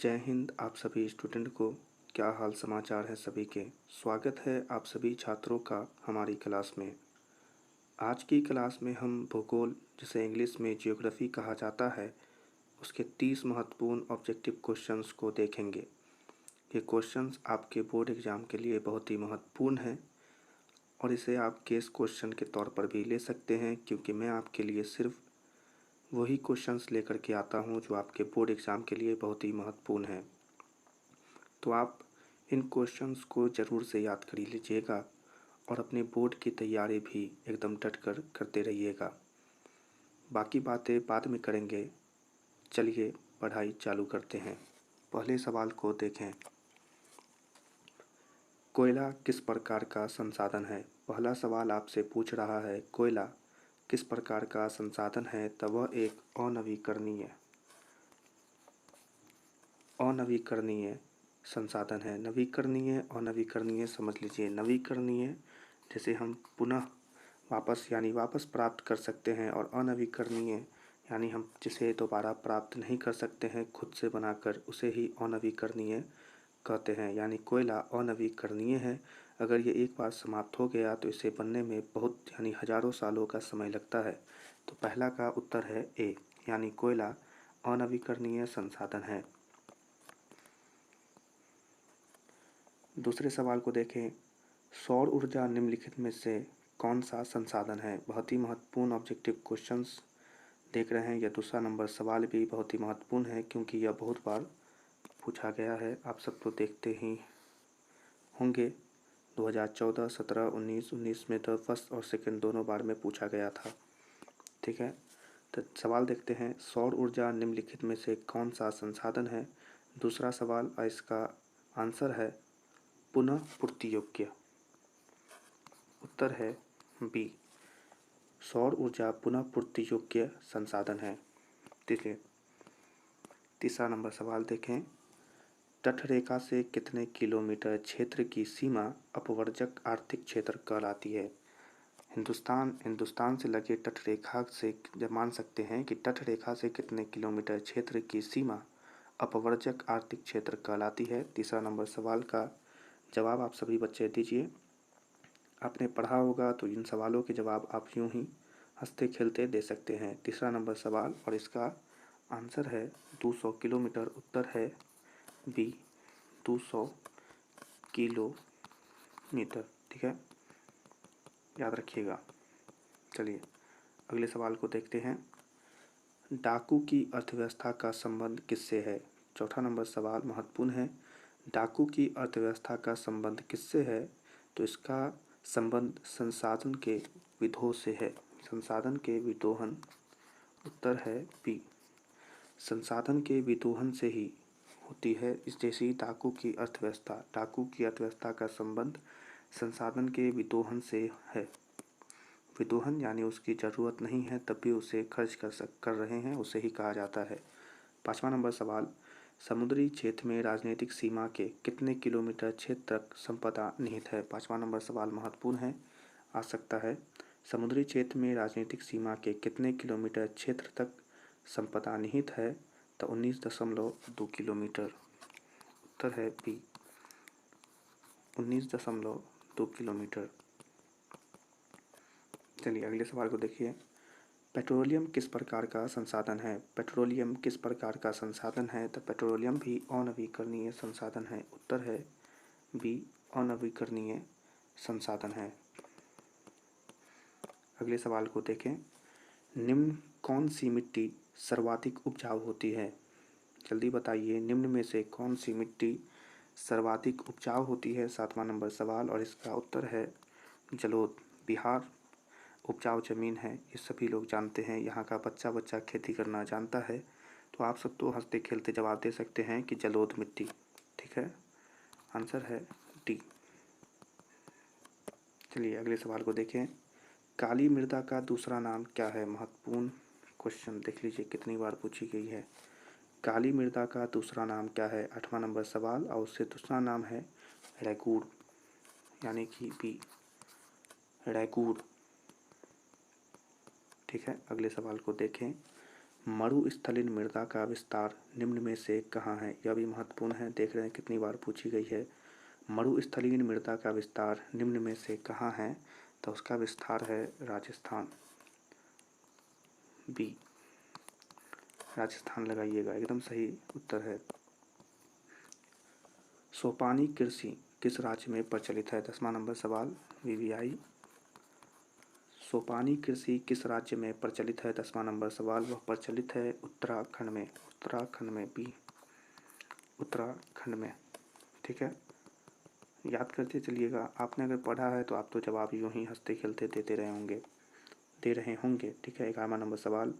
जय हिंद आप सभी स्टूडेंट को। क्या हाल समाचार है सभी के। स्वागत है आप सभी छात्रों का हमारी क्लास में। आज की क्लास में हम भूगोल, जिसे इंग्लिश में ज्योग्राफी कहा जाता है, उसके 30 महत्वपूर्ण ऑब्जेक्टिव क्वेश्चंस को देखेंगे। ये क्वेश्चंस आपके बोर्ड एग्ज़ाम के लिए बहुत ही महत्वपूर्ण हैं और इसे आप केस क्वेश्चन के तौर पर भी ले सकते हैं, क्योंकि मैं आपके लिए सिर्फ वही क्वेश्चंस लेकर के आता हूँ जो आपके बोर्ड एग्ज़ाम के लिए बहुत ही महत्वपूर्ण हैं। तो आप इन क्वेश्चंस को ज़रूर से याद कर लीजिएगा और अपने बोर्ड की तैयारी भी एकदम डट कर करते रहिएगा। बाकी बातें बाद में करेंगे। चलिए पढ़ाई चालू करते हैं। पहले सवाल को देखें। कोयला किस प्रकार का संसाधन है। पहला सवाल आपसे पूछ रहा है कोयला किस प्रकार का संसाधन है, तब वह एक अनवीकरणीय संसाधन है। नवीकरणीय और नवीकरणीय समझ लीजिए। नवीकरणीय जैसे हम पुनः वापस प्राप्त कर सकते हैं, और अनवीकरणीय यानी हम जिसे दोबारा प्राप्त नहीं कर सकते हैं खुद से बनाकर, उसे ही अनवीकरणीय कहते हैं। यानी कोयला अनवीकरणीय है। अगर ये एक बार समाप्त हो गया तो इसे बनने में बहुत यानी हजारों सालों का समय लगता है। तो पहला का उत्तर है ए, यानी कोयला अनवीकरणीय संसाधन है। दूसरे सवाल को देखें। सौर ऊर्जा निम्नलिखित में से कौन सा संसाधन है। बहुत ही महत्वपूर्ण ऑब्जेक्टिव क्वेश्चंस देख रहे हैं। यह दूसरा नंबर सवाल भी बहुत ही महत्वपूर्ण है, क्योंकि यह बहुत बार पूछा गया है। आप सब तो देखते ही होंगे 2014, 17, 19 में तो फर्स्ट और सेकंड दोनों बार में पूछा गया था। ठीक है, तो सवाल देखते हैं। सौर ऊर्जा निम्नलिखित में से कौन सा संसाधन है। दूसरा सवाल और इसका आंसर है पुनः पूर्ति योग्य। उत्तर है बी, सौर ऊर्जा पुनः पूर्ति योग्य संसाधन है। तीसरा नंबर सवाल देखें। तटरेखा से कितने किलोमीटर क्षेत्र की सीमा अपवर्जक आर्थिक क्षेत्र कहलाती है। हिंदुस्तान से लगे तटरेखा से जब मान सकते हैं कि तटरेखा से कितने किलोमीटर क्षेत्र की सीमा अपवर्जक आर्थिक क्षेत्र कहलाती है। तीसरा नंबर सवाल का जवाब आप सभी बच्चे दीजिए। आपने पढ़ा होगा तो इन सवालों के जवाब आप यूं ही हंसते खेलते दे सकते हैं। तीसरा नंबर सवाल और इसका आंसर है 200 किलोमीटर। उत्तर है बी, 200 किलोमीटर। ठीक है, याद रखिएगा। चलिए अगले सवाल को देखते हैं। डाकू की अर्थव्यवस्था का संबंध किससे है। चौथा नंबर सवाल महत्वपूर्ण है। डाकू की अर्थव्यवस्था का संबंध किससे है, तो इसका संबंध संसाधन के विधों से है। संसाधन के विदोहन। उत्तर है बी, संसाधन के विदोहन से ही होती है। इस जैसी डाकू की अर्थव्यवस्था का संबंध संसाधन के विदोहन से है। विदोहन यानी उसकी ज़रूरत नहीं है तब भी उसे खर्च कर रहे हैं, उसे ही कहा जाता है। पाँचवा नंबर सवाल। समुद्री क्षेत्र में राजनीतिक सीमा के कितने किलोमीटर क्षेत्र तक संपदा निहित है। पाँचवा नंबर सवाल महत्वपूर्ण है, आ सकता है। समुद्री क्षेत्र में राजनीतिक सीमा के कितने किलोमीटर क्षेत्र तक संपदा निहित है, तो 19.2 किलोमीटर। उत्तर है बी, 19.2 किलोमीटर। चलिए अगले सवाल को देखिए। पेट्रोलियम किस प्रकार का संसाधन है। पेट्रोलियम किस प्रकार का संसाधन है, तो पेट्रोलियम भी अनवीकरणीय संसाधन है। उत्तर है बी, अनवीकरणीय संसाधन है। अगले सवाल को देखें। निम्न कौन सी मिट्टी सर्वाधिक उपजाऊ होती है। जल्दी बताइए, निम्न में से कौन सी मिट्टी सर्वाधिक उपजाऊ होती है। सातवां नंबर सवाल और इसका उत्तर है जलोढ़। बिहार उपजाऊ ज़मीन है, ये सभी लोग जानते हैं। यहाँ का बच्चा खेती करना जानता है। तो आप सब तो हंसते खेलते जवाब दे सकते हैं कि जलोढ़ मिट्टी। ठीक है, आंसर है डी। चलिए अगले सवाल को देखें। काली मृदा का दूसरा नाम क्या है। महत्वपूर्ण क्वेश्चन देख लीजिए कितनी बार पूछी गई है। काली मृदा का दूसरा नाम क्या है। आठवां नंबर सवाल और उससे दूसरा नाम है रैगूर, यानी कि बी, रैगूर। ठीक है, अगले सवाल को देखें। मरुस्थलीय मृदा का विस्तार निम्न में से कहाँ है? यह भी महत्वपूर्ण है, देख रहे हैं कितनी बार पूछी गई है। मरुस्थलीय मृदा का विस्तार निम्न में से कहाँ है? तो उसका विस्तार है राजस्थान। बी, राजस्थान लगाइएगा, एकदम सही उत्तर है। सोपानी कृषि किस राज्य में प्रचलित है? 10वां नंबर सवाल वीवीआई। सोपानी कृषि किस राज्य में प्रचलित है? 10वां नंबर सवाल, वह प्रचलित है उत्तराखंड में। उत्तराखंड में, बी, उत्तराखंड में। ठीक है, याद करते चलिएगा। आपने अगर पढ़ा है तो आप तो जवाब यूं ही हंसते खेलते दे रहे होंगे। ठीक है, 11वां नंबर सवाल,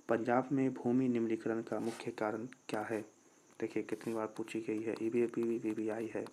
पंजाब में भूमि निम्नीकरण का मुख्य कारण क्या है? देखिए कितनी बार पूछी गई है, ईवीआई है।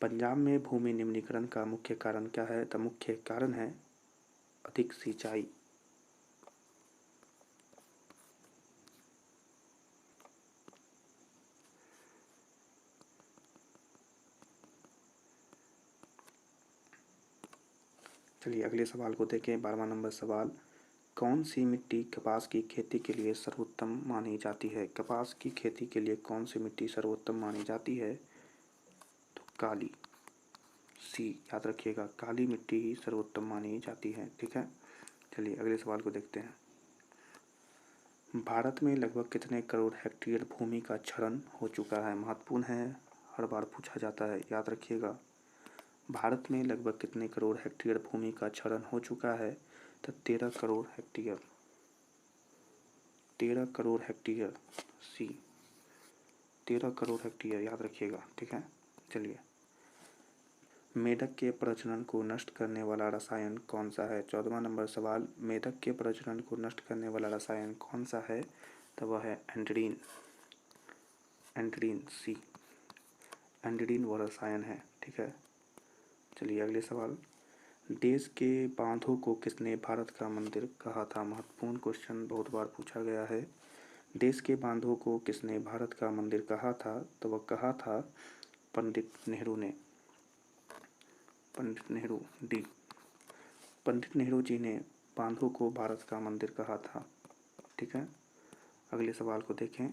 पंजाब में भूमि निम्नीकरण का मुख्य कारण क्या है? तो मुख्य कारण है अधिक सिंचाई। चलिए अगले सवाल को देखें। 12वां नंबर सवाल, कौन सी मिट्टी कपास की खेती के लिए सर्वोत्तम मानी जाती है? कपास की खेती के लिए कौन सी मिट्टी सर्वोत्तम मानी जाती है? तो काली, सी, याद रखिएगा, काली मिट्टी ही सर्वोत्तम मानी जाती है। ठीक है, चलिए अगले सवाल को देखते हैं। भारत में लगभग कितने करोड़ हेक्टेयर भूमि का क्षरण हो चुका है? महत्वपूर्ण है, हर बार पूछा जाता है, याद रखिएगा। भारत में लगभग कितने करोड़ हेक्टेयर भूमि का क्षरण हो चुका है? तो 13 करोड़ हेक्टेयर। 13 करोड़ हेक्टेयर, सी, 13 करोड़ हेक्टेयर, याद रखिएगा। ठीक है, चलिए, मेढक के प्रजनन को नष्ट करने वाला रसायन कौन सा है? 14वां नंबर सवाल, मेढक के प्रजनन को नष्ट करने वाला रसायन कौन सा है? तो वह है एंड्रीन। एंड्रीन, सी, एंड्रीन वो रसायन है। ठीक है, चलिए अगले सवाल, देश के बांधों को किसने भारत का मंदिर कहा था? महत्वपूर्ण क्वेश्चन, बहुत बार पूछा गया है। देश के बांधों को किसने भारत का मंदिर कहा था? तो वह कहा था पंडित नेहरू ने। पंडित नेहरू, डी, पंडित नेहरू जी ने बांधों को भारत का मंदिर कहा था। ठीक है, अगले सवाल को देखें।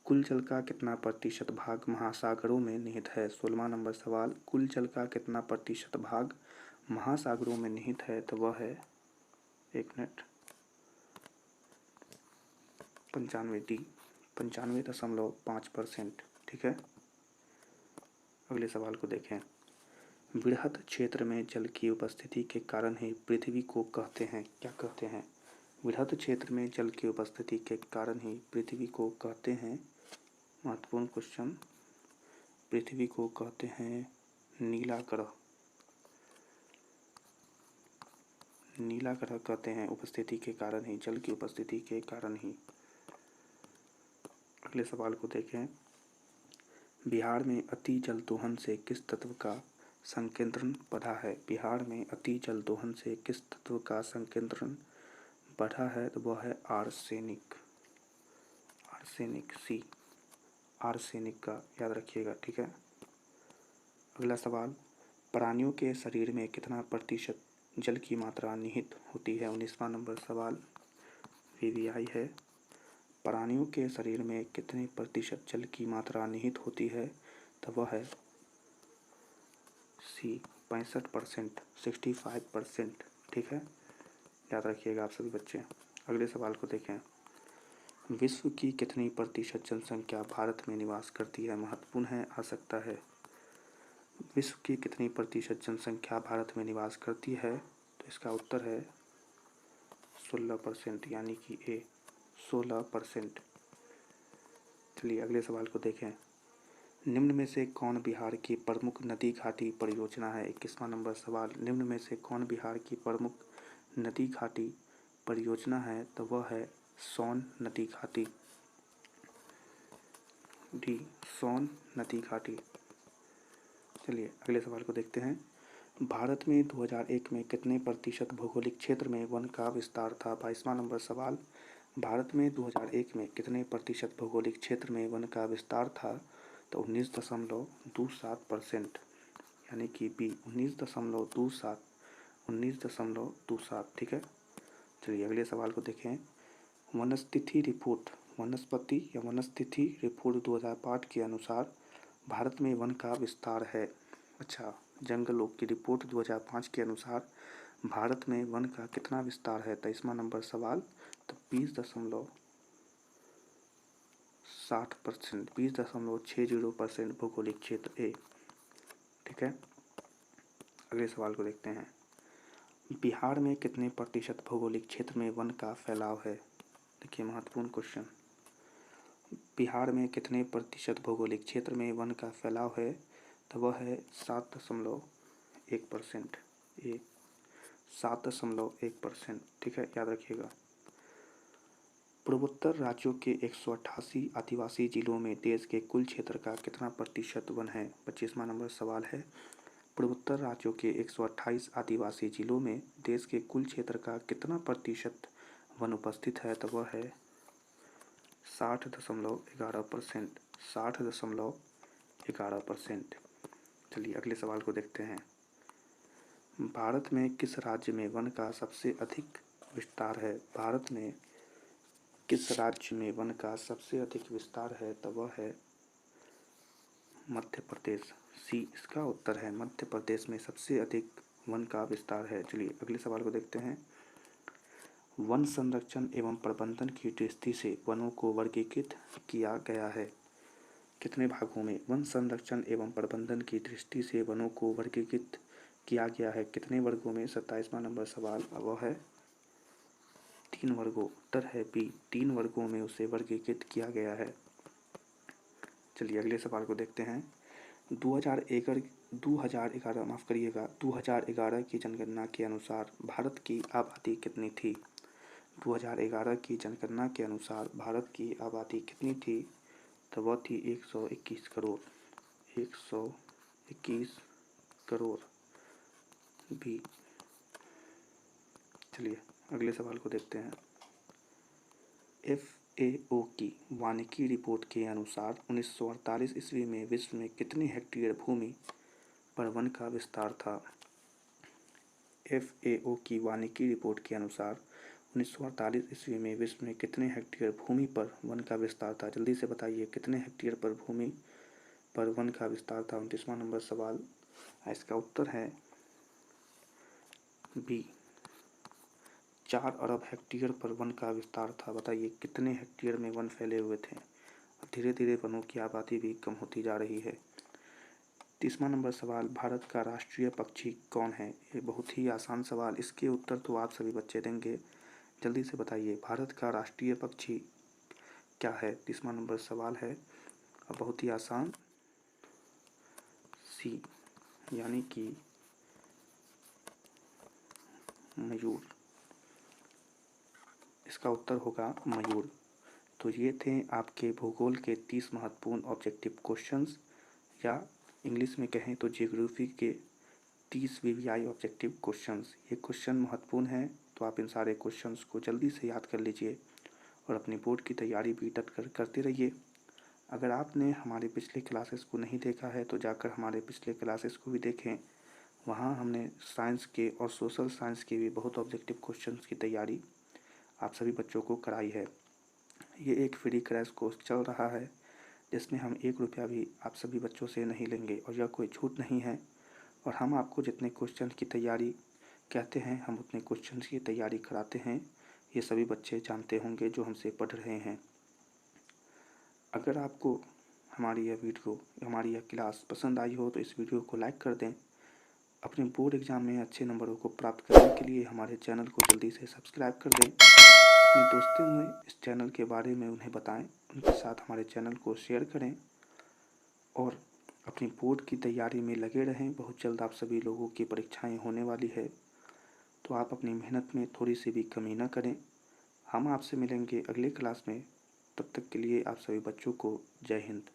कुल जल का कितना प्रतिशत भाग महासागरों में निहित है? 16वां नंबर सवाल, कुल जल का कितना प्रतिशत भाग महासागरों में निहित है? तो वह है, एक मिनट, 95, डी, 95.5%। ठीक है, अगले सवाल को देखें। बृहद क्षेत्र में जल की उपस्थिति के कारण ही पृथ्वी को कहते हैं, क्या कहते हैं? बृहद क्षेत्र में जल की उपस्थिति के कारण ही पृथ्वी को कहते हैं, महत्वपूर्ण क्वेश्चन, पृथ्वी को कहते हैं नीला ग्रह। नीला ग्रह कहते हैं उपस्थिति के कारण ही, जल की उपस्थिति के कारण ही। अगले सवाल को देखें। बिहार में अति जल दोहन से किस तत्व का संकेंद्रण बढ़ा है? बिहार में अति जल दोहन से किस तत्व का संकेंद्रण बढ़ा है? तो वह है आर्सेनिक। आर्सेनिक, सी, आर्सेनिक का, याद रखिएगा। ठीक है, अगला सवाल, प्राणियों के शरीर में कितना प्रतिशत जल की मात्रा निहित होती है? 19वां नंबर सवाल वीवीआई है। प्राणियों के शरीर में कितने प्रतिशत जल की मात्रा निहित होती है? तो वह है सी, 65%, 65%। ठीक है, याद रखिएगा आप सभी बच्चे। अगले सवाल को देखें। विश्व की कितनी प्रतिशत जनसंख्या भारत में निवास करती है? महत्वपूर्ण है, आ सकता है। विश्व की कितनी प्रतिशत जनसंख्या भारत में निवास करती है? तो इसका उत्तर है 16%, यानी कि ए, 16%। चलिए अगले सवाल को देखें। निम्न में से कौन बिहार की प्रमुख नदी घाटी परियोजना है? 21वां नंबर सवाल, निम्न में से कौन बिहार की प्रमुख नदी घाटी परियोजना है? तो वह है सोन नदी घाटी, डी, सोन नदी घाटी। चलिए अगले सवाल को देखते हैं। भारत में 2001 में कितने प्रतिशत भौगोलिक क्षेत्र में वन का विस्तार था? 22वां नंबर सवाल, भारत में 2001 में कितने प्रतिशत भौगोलिक क्षेत्र में वन का विस्तार था? तो 19.27%, यानी कि बी, 19.27, 19.27। ठीक है, चलिए अगले सवाल को देखें। वनस्थिति रिपोर्ट वनस्पति या वनस्थिति रिपोर्ट 2005 के अनुसार भारत में वन का विस्तार है। अच्छा, जंगलों की रिपोर्ट 2005 के अनुसार भारत में वन का कितना विस्तार है? 23वां नंबर सवाल। तो 20.60%, 20.60% भौगोलिक क्षेत्र ए। ठीक है, अगले सवाल को देखते हैं। बिहार में कितने प्रतिशत भौगोलिक क्षेत्र में वन का फैलाव है? देखिए, महत्वपूर्ण क्वेश्चन। बिहार में कितने प्रतिशत भौगोलिक क्षेत्र में वन का फैलाव है? तो वह है 7.1%। 7.1%। ठीक है, याद रखिएगा। पूर्वोत्तर राज्यों के 188 आदिवासी जिलों में देश के कुल क्षेत्र का कितना प्रतिशत वन है? 25वां नंबर सवाल है। पूर्वोत्तर राज्यों के 128 आदिवासी जिलों में देश के कुल क्षेत्र का कितना प्रतिशत वन उपस्थित है? तो वह है 60.11%। 60.11%। चलिए अगले सवाल को देखते हैं। भारत में किस राज्य में वन का सबसे अधिक विस्तार है? भारत में किस राज्य में वन का सबसे अधिक विस्तार है? तो वह है मध्य प्रदेश। सी इसका उत्तर है, मध्य प्रदेश में सबसे अधिक वन का विस्तार है। चलिए अगले सवाल को देखते हैं। वन संरक्षण एवं प्रबंधन की दृष्टि से वनों को वर्गीकृत किया गया है। कितने भागों में? वन संरक्षण एवं प्रबंधन की दृष्टि से वनों को वर्गीकृत किया गया है। कितने वर्गों में? 27वां नंबर सवाल। वह है 3 वर्गों। उत्तर है बी, 3 वर्गों में उसे वर्गीकृत किया गया है। चलिए अगले सवाल को देखते हैं। 2011 की जनगणना के अनुसार भारत की आबादी कितनी थी? 2011 की जनगणना के अनुसार भारत की आबादी कितनी थी? तो वह थी 121 करोड़। 121 करोड़ भी। चलिए अगले सवाल को देखते हैं। FAO की वानिकी रिपोर्ट के अनुसार 1948 ईस्वी में विश्व में कितनी हेक्टेयर भूमि पर वन का विस्तार था? FAO की वानिकी रिपोर्ट के अनुसार 1948 ईस्वी में विश्व में कितने हेक्टेयर भूमि पर वन का विस्तार था? जल्दी से बताइए, कितने हेक्टेयर पर भूमि पर वन का विस्तार था? 29वां नंबर सवाल। इसका उत्तर है बी, 4 अरब हेक्टेयर पर वन का विस्तार था। बताइए कितने हेक्टेयर में वन फैले हुए थे। धीरे धीरे वनों की आबादी भी कम होती जा रही है। 30वां नंबर सवाल। भारत का राष्ट्रीय पक्षी कौन है? ये बहुत ही आसान सवाल, इसके उत्तर तो आप सभी बच्चे देंगे। जल्दी से बताइए, भारत का राष्ट्रीय पक्षी क्या है? 30वां नंबर सवाल है, बहुत ही आसान, सी यानी कि मयूर। इसका उत्तर होगा मयूर। तो ये थे आपके भूगोल के 30 महत्वपूर्ण ऑब्जेक्टिव क्वेश्चंस, या इंग्लिश में कहें तो ज्योग्राफी के 30 VVI ऑब्जेक्टिव क्वेश्चंस। ये क्वेश्चन महत्वपूर्ण हैं, तो आप इन सारे क्वेश्चंस को जल्दी से याद कर लीजिए और अपनी बोर्ड की तैयारी भी डट कर करते रहिए। अगर आपने हमारे पिछले क्लासेस को नहीं देखा है तो जाकर हमारे पिछले क्लासेस को भी देखें। वहाँ हमने साइंस के और सोशल साइंस के भी बहुत ऑब्जेक्टिव क्वेश्चंस की तैयारी आप सभी बच्चों को कराई है। ये एक फ्री क्रैश कोर्स चल रहा है जिसमें हम 1 रुपया भी आप सभी बच्चों से नहीं लेंगे, और यह कोई छूट नहीं है। और हम आपको जितने क्वेश्चन की तैयारी कहते हैं हम उतने क्वेश्चन की तैयारी कराते हैं। ये सभी बच्चे जानते होंगे जो हमसे पढ़ रहे हैं। अगर आपको हमारी यह क्लास पसंद आई हो तो इस वीडियो को लाइक कर दें। अपने बोर्ड एग्ज़ाम में अच्छे नंबरों को प्राप्त करने के लिए हमारे चैनल को जल्दी से सब्सक्राइब कर दें। अपने दोस्तों में इस चैनल के बारे में उन्हें बताएं, उनके साथ हमारे चैनल को शेयर करें और अपनी बोर्ड की तैयारी में लगे रहें। बहुत जल्द आप सभी लोगों की परीक्षाएं होने वाली है, तो आप अपनी मेहनत में थोड़ी सी भी कमी न करें। हम आपसे मिलेंगे अगले क्लास में। तब तक के लिए आप सभी बच्चों को जय हिंद।